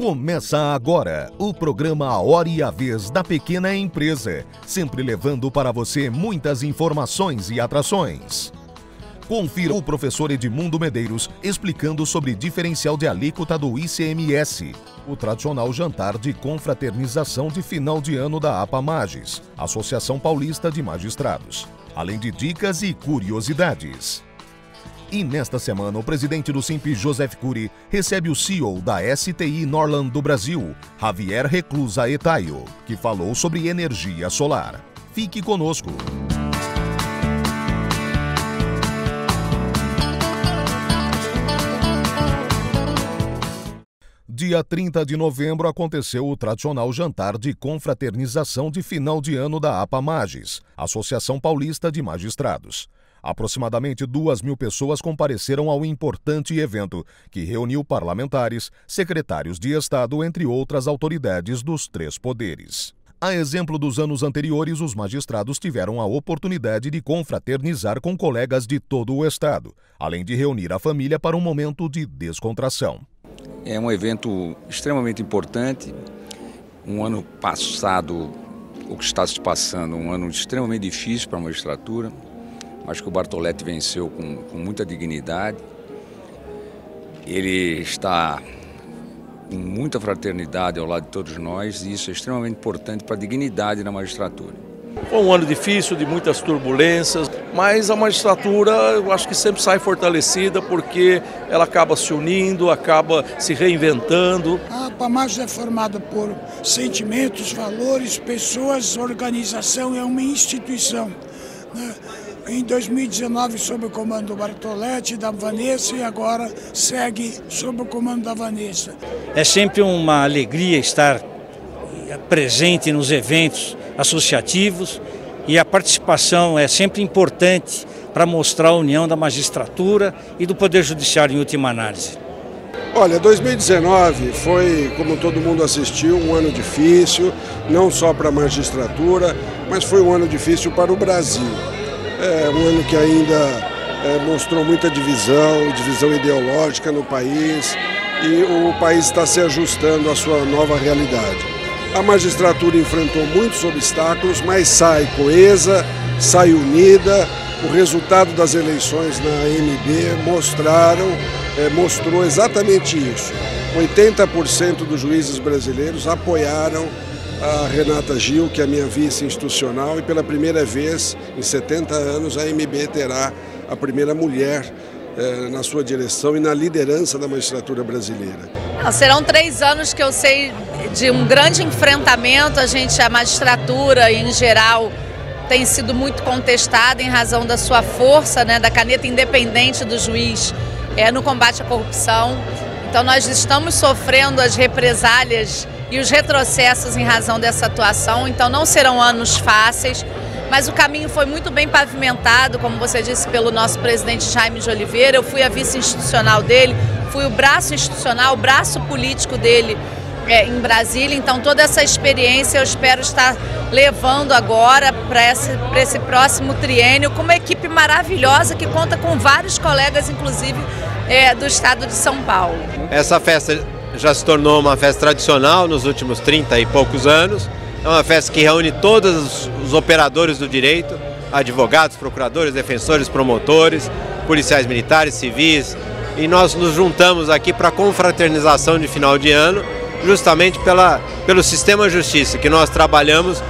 Começa agora o programa A Hora e a Vez da Pequena Empresa, sempre levando para você muitas informações e atrações. Confira o professor Edmundo Medeiros explicando sobre diferencial de alíquota do ICMS, o tradicional jantar de confraternização de final de ano da APA-Magis, Associação Paulista de Magistrados, além de dicas e curiosidades. E nesta semana, o presidente do Simp, Joseph Cury, recebe o CEO da STI Norland do Brasil, Javier Reclusa Etaio, que falou sobre energia solar. Fique conosco. Dia 30 de novembro aconteceu o tradicional jantar de confraternização de final de ano da APA-Magis, Associação Paulista de Magistrados. Aproximadamente 2.000 pessoas compareceram ao importante evento, que reuniu parlamentares, secretários de Estado, entre outras autoridades dos três poderes. A exemplo dos anos anteriores, os magistrados tiveram a oportunidade de confraternizar com colegas de todo o Estado, além de reunir a família para um momento de descontração. É um evento extremamente importante. Um ano passado, o que está se passando, um ano extremamente difícil para a magistratura, mas que o Bartolete venceu com muita dignidade. Ele está com muita fraternidade ao lado de todos nós e isso é extremamente importante para a dignidade da magistratura. Foi um ano difícil, de muitas turbulências, mas a magistratura eu acho que sempre sai fortalecida porque ela acaba se unindo, acaba se reinventando. A APA-Magis é formada por sentimentos, valores, pessoas, organização, é uma instituição, né? Em 2019, sob o comando do Bartolete, da Vanessa, e agora segue sob o comando da Vanessa. É sempre uma alegria estar presente nos eventos associativos e a participação é sempre importante para mostrar a união da magistratura e do Poder Judiciário em última análise. Olha, 2019 foi, como todo mundo assistiu, um ano difícil, não só para a magistratura, mas foi um ano difícil para o Brasil. É um ano que ainda mostrou muita divisão ideológica no país e o país está se ajustando à sua nova realidade. A magistratura enfrentou muitos obstáculos, mas sai coesa, sai unida. O resultado das eleições na AMB mostrou exatamente isso. 80% dos juízes brasileiros apoiaram a Renata Gil, que é a minha vice institucional, e pela primeira vez em 70 anos a AMB terá a primeira mulher na sua direção e na liderança da magistratura brasileira. Serão 3 anos que eu sei de um grande enfrentamento. A magistratura em geral tem sido muito contestada em razão da sua força, né, da caneta independente do juiz no combate à corrupção. Então nós estamos sofrendo as represálias e os retrocessos em razão dessa atuação, então não serão anos fáceis, mas o caminho foi muito bem pavimentado, como você disse, pelo nosso presidente Jaime de Oliveira. Eu fui a vice-institucional dele, fui o braço institucional, o braço político dele em Brasília, então toda essa experiência eu espero estar levando agora para esse próximo triênio com uma equipe maravilhosa que conta com vários colegas, inclusive do estado de São Paulo. Essa festa já se tornou uma festa tradicional nos últimos 30 e poucos anos. É uma festa que reúne todos os operadores do direito, advogados, procuradores, defensores, promotores, policiais militares, civis. E nós nos juntamos aqui para a confraternização de final de ano, justamente pelo sistema de justiça que nós trabalhamos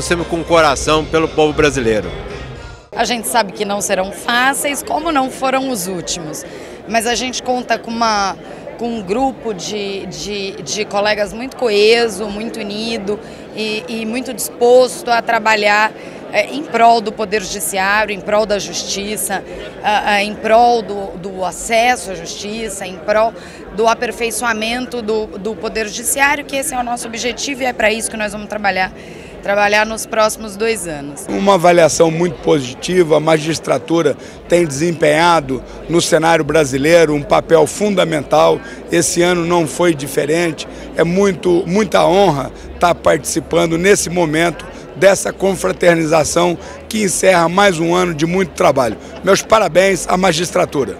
sempre com o coração pelo povo brasileiro. A gente sabe que não serão fáceis, como não foram os últimos, mas a gente conta com um grupo de colegas muito coeso, muito unido e muito disposto a trabalhar em prol do Poder Judiciário, em prol da Justiça, em prol do acesso à Justiça, em prol do aperfeiçoamento do Poder Judiciário, que esse é o nosso objetivo e é para isso que nós vamos trabalhar nos próximos 2 anos. Uma avaliação muito positiva. A magistratura tem desempenhado no cenário brasileiro um papel fundamental. Esse ano não foi diferente. É muita honra estar participando nesse momento dessa confraternização que encerra mais um ano de muito trabalho. Meus parabéns à magistratura.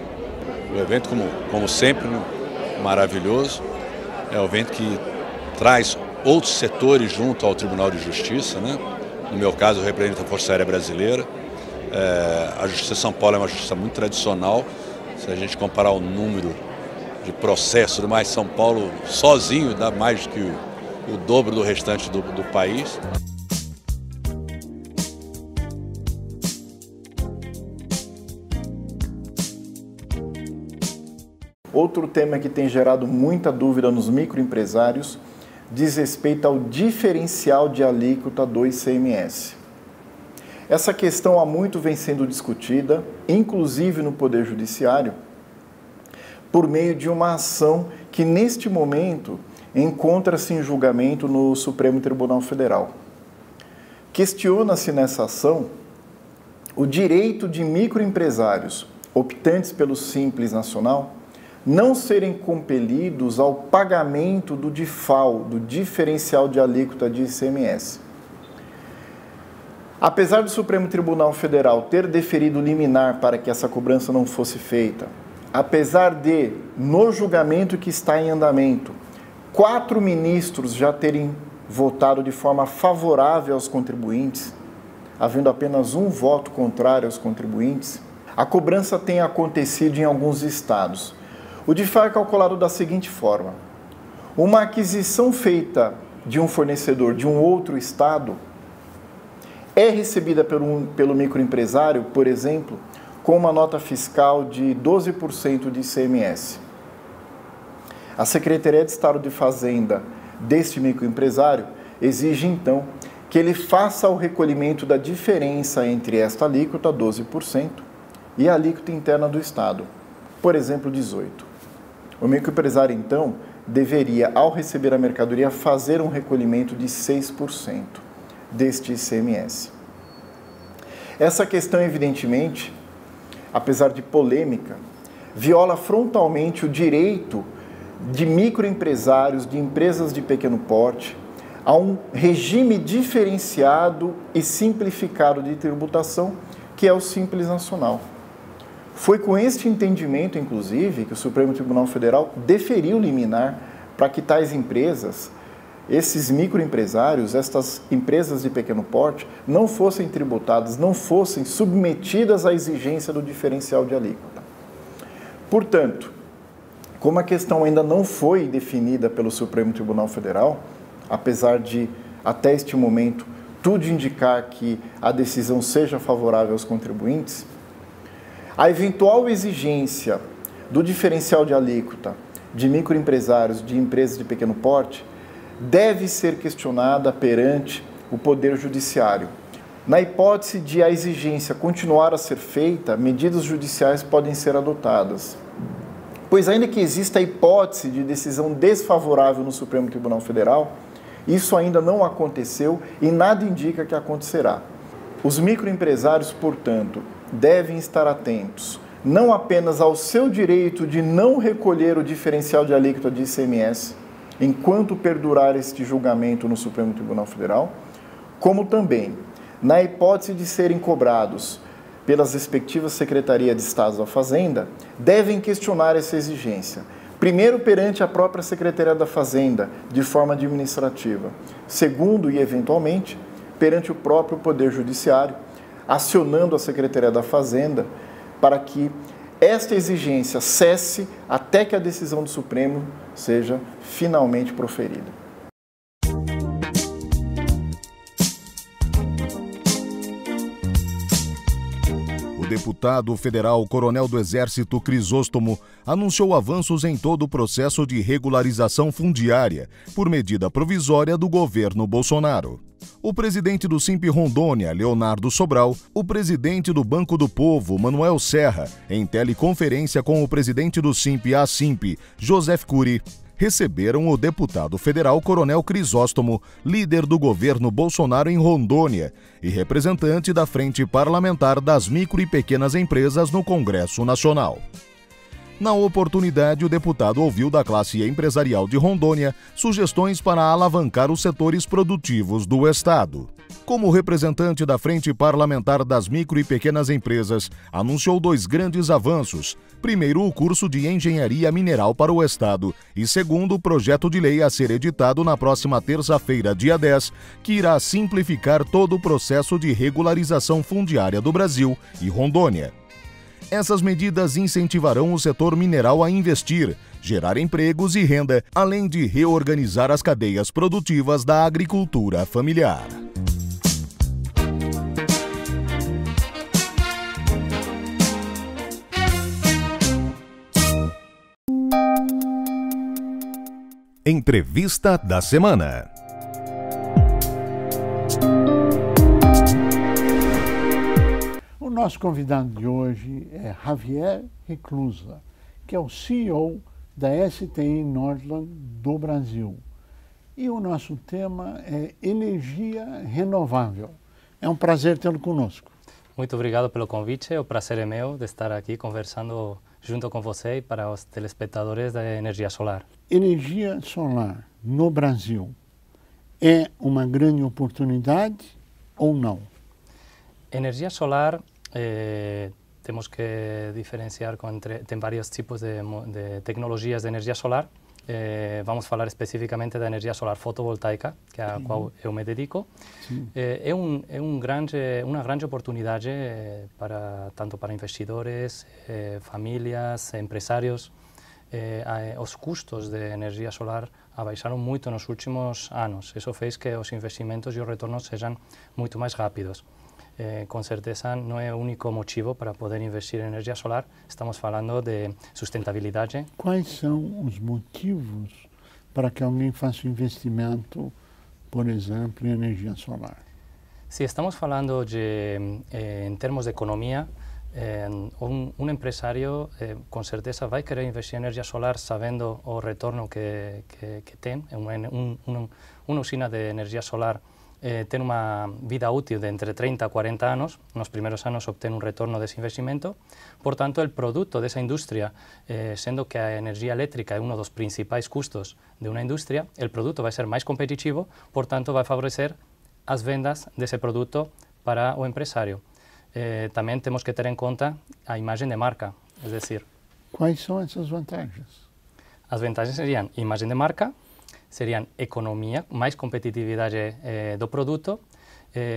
O evento, como sempre, maravilhoso. É um evento que traz outros setores junto ao Tribunal de Justiça, né? No meu caso, eu represento a Força Aérea Brasileira. A Justiça de São Paulo é uma justiça muito tradicional. Se a gente comparar o número de processos, mais São Paulo sozinho dá mais que o dobro do restante do país. Outro tema que tem gerado muita dúvida nos microempresários diz respeito ao diferencial de alíquota do ICMS. Essa questão há muito vem sendo discutida, inclusive no Poder Judiciário, por meio de uma ação que neste momento encontra-se em julgamento no Supremo Tribunal Federal. Questiona-se nessa ação o direito de microempresários optantes pelo Simples Nacional não serem compelidos ao pagamento do DIFAL, do diferencial de alíquota de ICMS. Apesar do Supremo Tribunal Federal ter deferido liminar para que essa cobrança não fosse feita, apesar de, no julgamento que está em andamento, 4 ministros já terem votado de forma favorável aos contribuintes, havendo apenas um voto contrário aos contribuintes, a cobrança tem acontecido em alguns estados. O DIFAL é calculado da seguinte forma: uma aquisição feita de um fornecedor de um outro estado é recebida pelo microempresário, por exemplo, com uma nota fiscal de 12% de ICMS. A Secretaria de Estado de Fazenda deste microempresário exige, então, que ele faça o recolhimento da diferença entre esta alíquota, 12%, e a alíquota interna do estado, por exemplo, 18%. O microempresário, então, deveria, ao receber a mercadoria, fazer um recolhimento de 6% deste ICMS. Essa questão, evidentemente, apesar de polêmica, viola frontalmente o direito de microempresários, de empresas de pequeno porte, a um regime diferenciado e simplificado de tributação, que é o Simples Nacional. Foi com este entendimento, inclusive, que o Supremo Tribunal Federal deferiu liminar para que tais empresas, esses microempresários, estas empresas de pequeno porte, não fossem tributadas, não fossem submetidas à exigência do diferencial de alíquota. Portanto, como a questão ainda não foi definida pelo Supremo Tribunal Federal, apesar de, até este momento, tudo indicar que a decisão seja favorável aos contribuintes, a eventual exigência do diferencial de alíquota de microempresários, de empresas de pequeno porte, deve ser questionada perante o Poder Judiciário. Na hipótese de a exigência continuar a ser feita, medidas judiciais podem ser adotadas. Pois ainda que exista a hipótese de decisão desfavorável no Supremo Tribunal Federal, isso ainda não aconteceu e nada indica que acontecerá. Os microempresários, portanto, devem estar atentos não apenas ao seu direito de não recolher o diferencial de alíquota de ICMS enquanto perdurar este julgamento no Supremo Tribunal Federal, como também, na hipótese de serem cobrados pelas respectivas Secretarias de Estado da Fazenda, devem questionar essa exigência. Primeiro, perante a própria Secretaria da Fazenda, de forma administrativa. Segundo, e eventualmente, perante o próprio Poder Judiciário, acionando a Secretaria da Fazenda para que esta exigência cesse até que a decisão do Supremo seja finalmente proferida. O deputado federal Coronel do Exército Crisóstomo anunciou avanços em todo o processo de regularização fundiária por medida provisória do governo Bolsonaro. O presidente do Simp Rondônia, Leonardo Sobral, o presidente do Banco do Povo, Manuel Serra, em teleconferência com o presidente do Simp-Asimp, Joseph Cury, receberam o deputado federal Coronel Crisóstomo, líder do governo Bolsonaro em Rondônia e representante da Frente Parlamentar das Micro e Pequenas Empresas no Congresso Nacional. Na oportunidade, o deputado ouviu da classe empresarial de Rondônia sugestões para alavancar os setores produtivos do estado. Como representante da Frente Parlamentar das Micro e Pequenas Empresas, anunciou 2 grandes avanços. Primeiro, o curso de Engenharia Mineral para o Estado e segundo, o projeto de lei a ser editado na próxima terça-feira, dia 10, que irá simplificar todo o processo de regularização fundiária do Brasil e Rondônia. Essas medidas incentivarão o setor mineral a investir, gerar empregos e renda, além de reorganizar as cadeias produtivas da agricultura familiar. Entrevista da semana. O nosso convidado de hoje é Javier Reclusa, que é o CEO da STI Nordland do Brasil. E o nosso tema é energia renovável. É um prazer tê-lo conosco. Muito obrigado pelo convite. O prazer é meu de estar aqui conversando junto com você e para os telespectadores da energia solar. Energia solar no Brasil é uma grande oportunidade ou não? Energia solar, temos que diferenciar tem vários tipos de tecnologias de energia solar. Vamos falar especificamente da energia solar fotovoltaica, que é a qual eu me dedico. É uma grande oportunidade tanto para investidores, famílias, empresários. Os custos de energia solar abaixaram muito nos últimos anos. Isso fez que os investimentos e os retornos sejam muito mais rápidos. Com certeza não é o único motivo para poder investir em energia solar. Estamos falando de sustentabilidade. Quais são os motivos para que alguém faça um investimento, por exemplo, em energia solar? Se estamos falando em termos de economia, um empresário com certeza vai querer investir em energia solar sabendo o retorno que tem. Uma usina de energia solar tem uma vida útil de entre 30 a 40 anos. Nos primeiros anos obtém um retorno desse investimento. Portanto, o produto dessa indústria, sendo que a energia elétrica é um dos principais custos de uma indústria, o produto vai ser mais competitivo, portanto, vai favorecer as vendas desse produto para o empresário. Também temos que ter em conta a imagem de marca, é decir... Quais são essas vantagens? As vantagens seriam imagem de marca, seriam economia, mais competitividade do produto,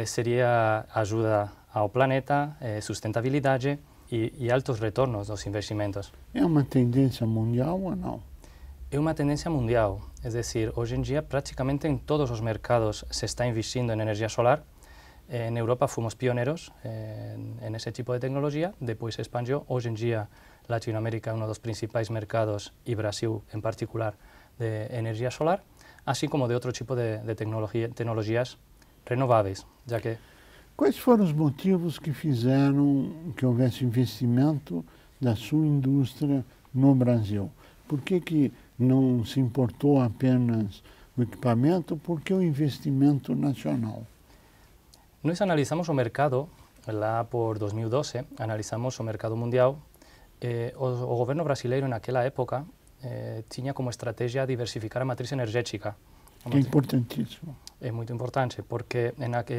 seria ajuda ao planeta, sustentabilidade e altos retornos dos investimentos. É uma tendência mundial ou não? É uma tendência mundial, é decir, hoje em dia praticamente em todos os mercados se está investindo em energia solar. Na Europa fomos pioneiros nesse tipo de tecnologia, depois se expandiu. Hoje em dia Latinoamérica é um dos principais mercados e Brasil em particular de energia solar, assim como de outro tipo de tecnologias renováveis, já que... Quais foram os motivos que fizeram que houvesse investimento da sua indústria no Brasil? Por que não se importou apenas o equipamento? Por que o investimento nacional? Nós analisamos o mercado, lá por 2012, analisamos o mercado mundial. O governo brasileiro naquela época tinha como estratégia diversificar a matriz energética. Que é importantíssimo. É muito importante, porque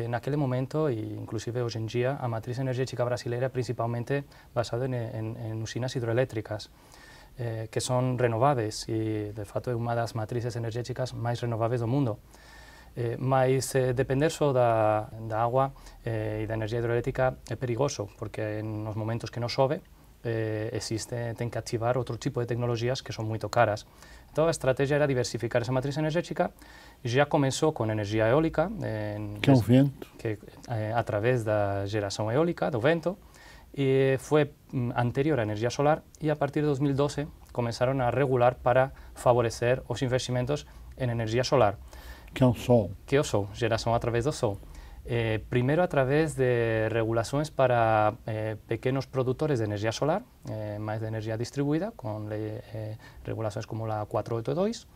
naquele momento, e inclusive hoje em dia, a matriz energética brasileira é principalmente basada em usinas hidroelétricas, que são renováveis, e de fato é uma das matrizes energéticas mais renováveis do mundo. Mas depender só da água e da energia hidroelétrica é perigoso, porque nos momentos que não chove, tem que ativar outro tipo de tecnologias que são muito caras. Então a estratégia era diversificar essa matriz energética. Já começou com energia eólica, que é o vento, através da geração eólica, do vento, e foi anterior à energia solar, e a partir de 2012 começaram a regular para favorecer os investimentos em energia solar. Que é o sol. Que é o sol, geração através do sol. Primeiro através de regulações para pequenos produtores de energia solar, mais de energia distribuída, com regulações como a 482,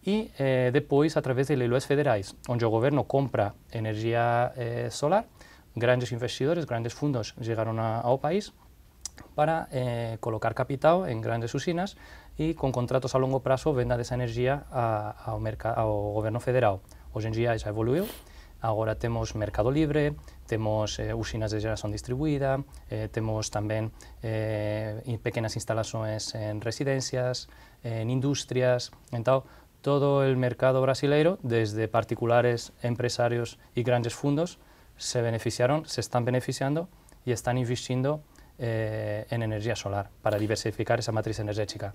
e depois através de leilões federais, onde o governo compra energia solar, grandes investidores, grandes fundos chegaram ao país para colocar capital em grandes usinas e com contratos a longo prazo venda dessa energia ao governo federal. Hoje em dia já evoluiu, agora temos mercado livre, temos usinas de geração distribuída, temos também pequenas instalações em residências, em indústrias. Então, todo o mercado brasileiro, desde particulares, empresários e grandes fundos, se beneficiaram, se estão beneficiando e estão investindo em energia solar para diversificar essa matriz energética.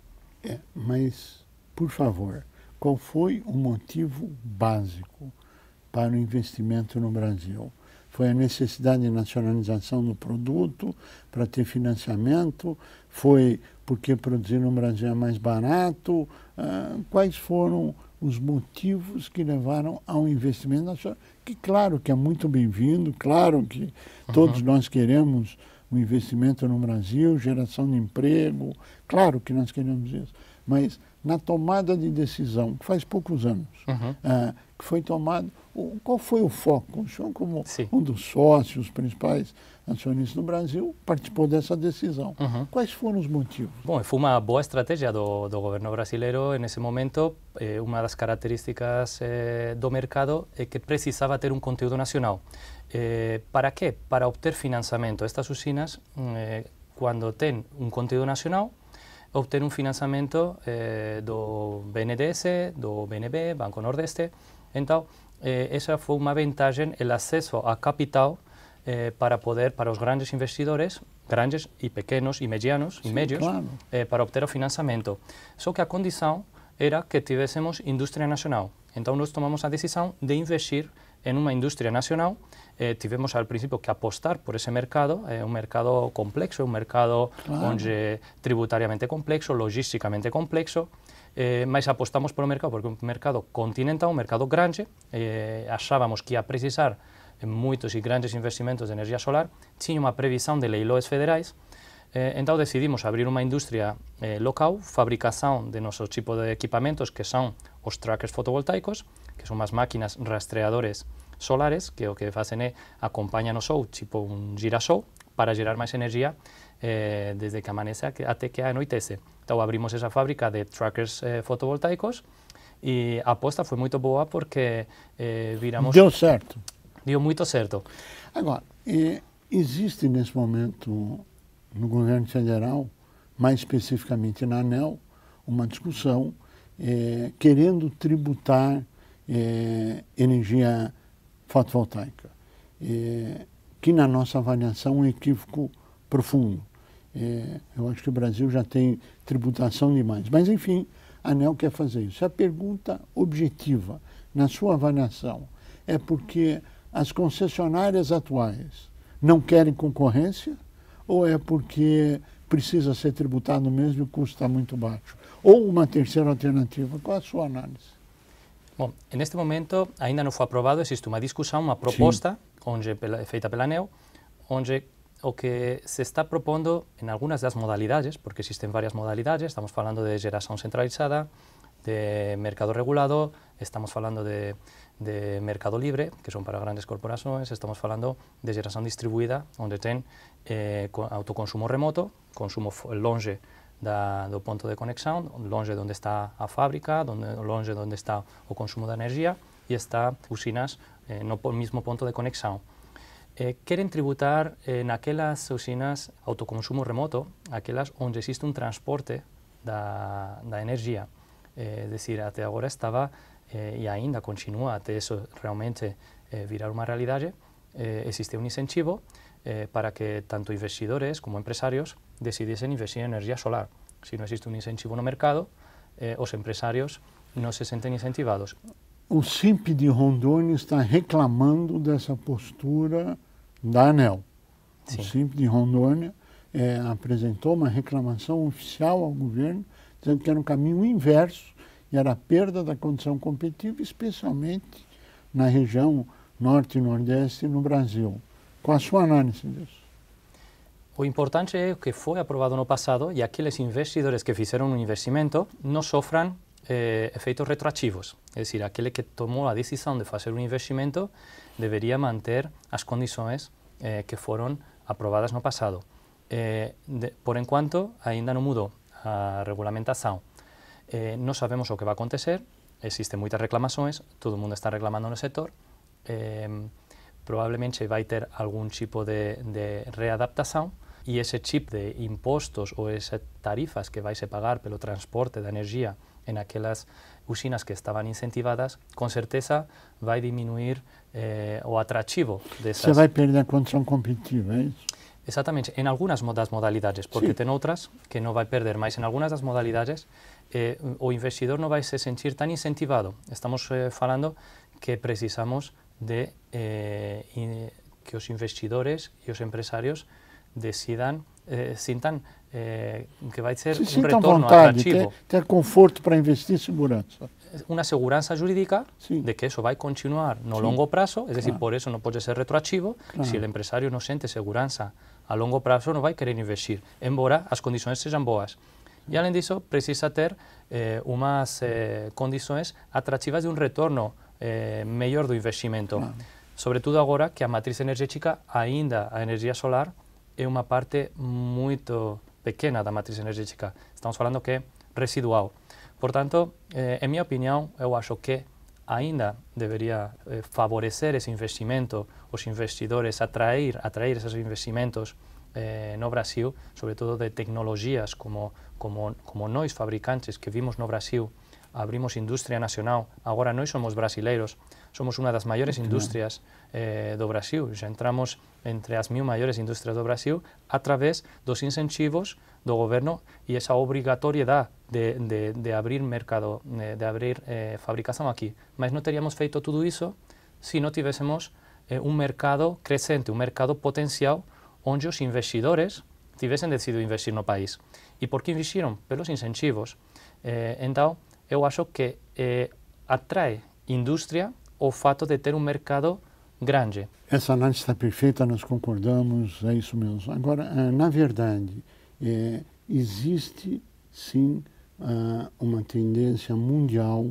Mas, por favor, qual foi o motivo básico para o investimento no Brasil? Foi a necessidade de nacionalização do produto para ter financiamento? Foi porque produzir no Brasil é mais barato? Quais foram os motivos que levaram ao investimento nacional? Que claro que é muito bem-vindo, claro que todos nós queremos o investimento no Brasil, geração de emprego, claro que nós queremos isso, mas na tomada de decisão, que faz poucos anos, que foi tomado, qual foi o foco? O senhor, como um dos sócios principais acionistas do Brasil, participou dessa decisão. Quais foram os motivos? Bom, foi uma boa estratégia do governo brasileiro nesse momento. Uma das características do mercado é que precisava ter um conteúdo nacional. Para quê? Para obter financiamento. Estas usinas, quando têm um conteúdo nacional, obter um financiamento do BNDES, do BNB, Banco Nordeste. Então, essa foi uma vantagem, o acesso a capital para os grandes investidores, grandes e pequenos e medianos e médios, claro, para obter o financiamento. Só que a condição era que tivéssemos indústria nacional. Então, nós tomamos a decisão de investir em uma indústria nacional. Tivemos ao princípio que apostar por esse mercado, é um mercado complexo, é um mercado onde tributariamente complexo, logisticamente complexo, mas apostamos pelo mercado porque é um mercado continental, um mercado grande, achávamos que ia precisar muitos e grandes investimentos de energia solar, tinha uma previsão de leilões federais, então decidimos abrir uma indústria local, fabricação de nosso tipo de equipamentos, que são os trackers fotovoltaicos, que são umas máquinas rastreadores solares, que o que fazem é acompanham o sol, tipo um girassol, para gerar mais energia desde que amanhece até que anoitece. Então abrimos essa fábrica de trackers fotovoltaicos e a aposta foi muito boa porque viramos... Deu certo. Deu muito certo. Agora, existe nesse momento no governo federal, mais especificamente na ANEEL, uma discussão querendo tributar energia fotovoltaica, que na nossa avaliação é um equívoco profundo. Eu acho que o Brasil já tem tributação demais, mas enfim, a ANEEL quer fazer isso. A pergunta objetiva, na sua avaliação, é porque as concessionárias atuais não querem concorrência ou é porque precisa ser tributado mesmo e o custo está muito baixo? Ou uma terceira alternativa? Qual a sua análise? Bom, neste momento ainda não foi aprovado, existe uma discussão, uma proposta feita pela ANEEL, onde o que se está propondo em algumas das modalidades, porque existem várias modalidades, estamos falando de geração centralizada, de mercado regulado, estamos falando de mercado livre, que são para grandes corporações, estamos falando de geração distribuída, onde tem autoconsumo remoto, consumo longe do ponto de conexão, longe de onde está a fábrica, longe de onde está o consumo de energia, e está usinas no mesmo ponto de conexão. Querem tributar naquelas usinas autoconsumo remoto, aquelas onde existe um transporte da energia. É decir, até agora estava, e ainda continua, até isso realmente virar uma realidade, existe um incentivo para que tanto investidores como empresários decidissem investir em energia solar. Se não existe um incentivo no mercado, os empresários não se sentem incentivados. O SIMP de Rondônia está reclamando dessa postura da ANEEL. Sim. O SIMP de Rondônia apresentou uma reclamação oficial ao governo, dizendo que era um caminho inverso e era a perda da condição competitiva, especialmente na região norte e nordeste no Brasil. Qual a sua análise disso? O importante é que foi aprovado no passado e aqueles investidores que fizeram um investimento não sofram efeitos retroativos. É decir, aquele que tomou a decisão de fazer um investimento deveria manter as condições que foram aprovadas no passado. por enquanto, ainda não mudou a regulamentação. Não sabemos o que vai acontecer, existem muitas reclamações, todo mundo está reclamando no setor, provavelmente vai ter algum tipo de readaptação, e esse tipo de impostos ou essas tarifas que vai se pagar pelo transporte da energia em aquelas usinas que estavam incentivadas, com certeza vai diminuir o atrativo dessas... Você vai perder a condição competitiva, é isso? Exatamente, em algumas das modalidades, porque Sim. tem outras que não vai perder, mas em algumas das modalidades o investidor não vai se sentir tão incentivado. Estamos falando que precisamos de que os investidores e os empresários decidam, sintam que vai ser um retorno atrativo. Ter conforto para investir em segurança. Uma segurança jurídica de que isso vai continuar no longo prazo, é decir, por isso não pode ser retroativo. Se o empresário não sente segurança a longo prazo, não vai querer investir, embora as condições sejam boas. E, além disso, precisa ter umas condições atrativas de um retorno melhor do investimento. Sobretudo agora que a matriz energética, ainda a energia solar, é uma parte muito pequena da matriz energética. Estamos falando que é residual. Portanto, em minha opinião, eu acho que ainda deveria favorecer esse investimento, os investidores, atrair esses investimentos no Brasil, sobretudo de tecnologias como nós, fabricantes, que vimos no Brasil, abrimos indústria nacional, agora nós somos brasileiros, somos uma das maiores indústrias do Brasil, já entramos entre as 1000 maiores indústrias do Brasil através dos incentivos do governo e essa obrigatoriedade de abrir mercado, de abrir fabricação aqui. Mas não teríamos feito tudo isso se não tivéssemos um mercado crescente, um mercado potencial, onde os investidores tivessem decidido investir no país. E por que investiram? Pelos incentivos. Então, eu acho que atrai indústria o fato de ter um mercado grande. Essa análise está perfeita, nós concordamos, é isso mesmo. Agora, na verdade, existe sim uma tendência mundial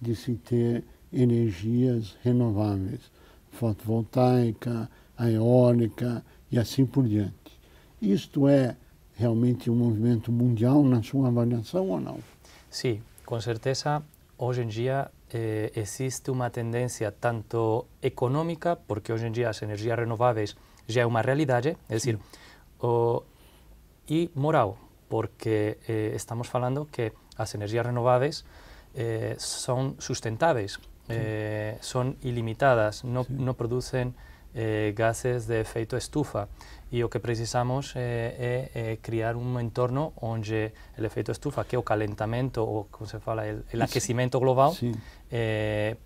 de se ter energias renováveis, fotovoltaica, a eólica e assim por diante. Isto é realmente um movimento mundial na sua avaliação ou não? Sim, com certeza, hoje em dia existe uma tendência tanto econômica, porque hoje em dia as energias renováveis já é uma realidade, é decir, e moral, porque estamos falando que as energias renováveis são sustentáveis, são ilimitadas, não produzem gases de efeito estufa, e o que precisamos é criar um entorno onde o efeito estufa, que é o calentamento, ou como se fala, o aquecimento global,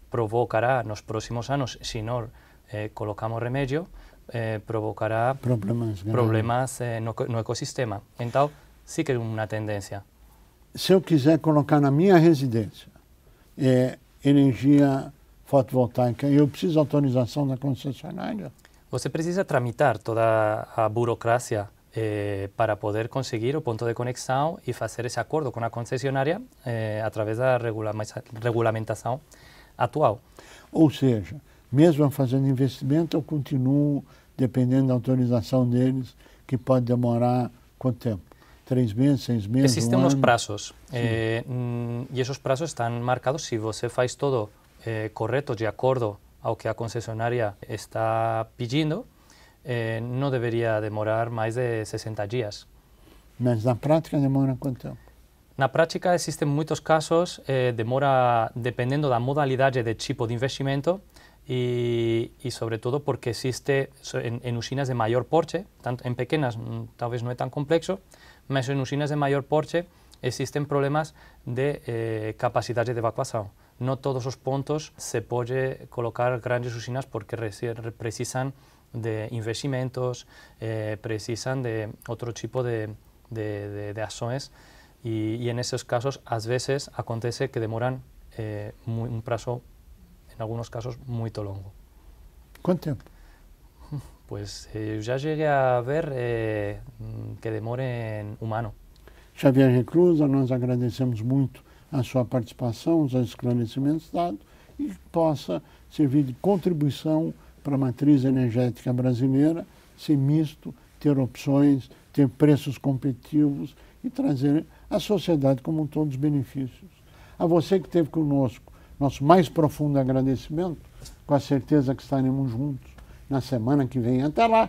provocará nos próximos anos, se não colocamos remédio, provocará problemas no ecossistema. Então, sim que é uma tendência. Se eu quiser colocar na minha residência energia fotovoltaica, eu preciso de autorização da concessionária? Você precisa tramitar toda a burocracia para poder conseguir o ponto de conexão e fazer esse acordo com a concessionária através da regulamentação atual. Ou seja, mesmo fazendo investimento, eu continuo dependendo da autorização deles, que pode demorar quanto tempo? 3 meses, 6 meses, Existem uns prazos, e esses prazos estão marcados se você faz todo correto, de acordo ao que a concessionária está pedindo, não deveria demorar mais de 60 dias. Mas na prática demora quanto tempo? Na prática existem muitos casos, demora dependendo da modalidade de tipo de investimento e sobretudo porque existe em usinas de maior porte, tanto em pequenas talvez não é tão complexo, mas em usinas de maior porte existem problemas de capacidade de evacuação. Não todos os pontos se pode colocar grandes usinas porque precisam de investimentos, precisam de outro tipo de ações e nesses casos, às vezes, acontece que demoram um prazo, em alguns casos, muito longo. Quanto tempo? Pues eu já cheguei a ver que demora um ano. Xavier Reclusa, nós agradecemos muito a sua participação, os esclarecimentos dados e que possa servir de contribuição para a matriz energética brasileira, ser misto, ter opções, ter preços competitivos e trazer à sociedade como um todo os benefícios. A você que esteve conosco, nosso mais profundo agradecimento, com a certeza que estaremos juntos na semana que vem. Até lá!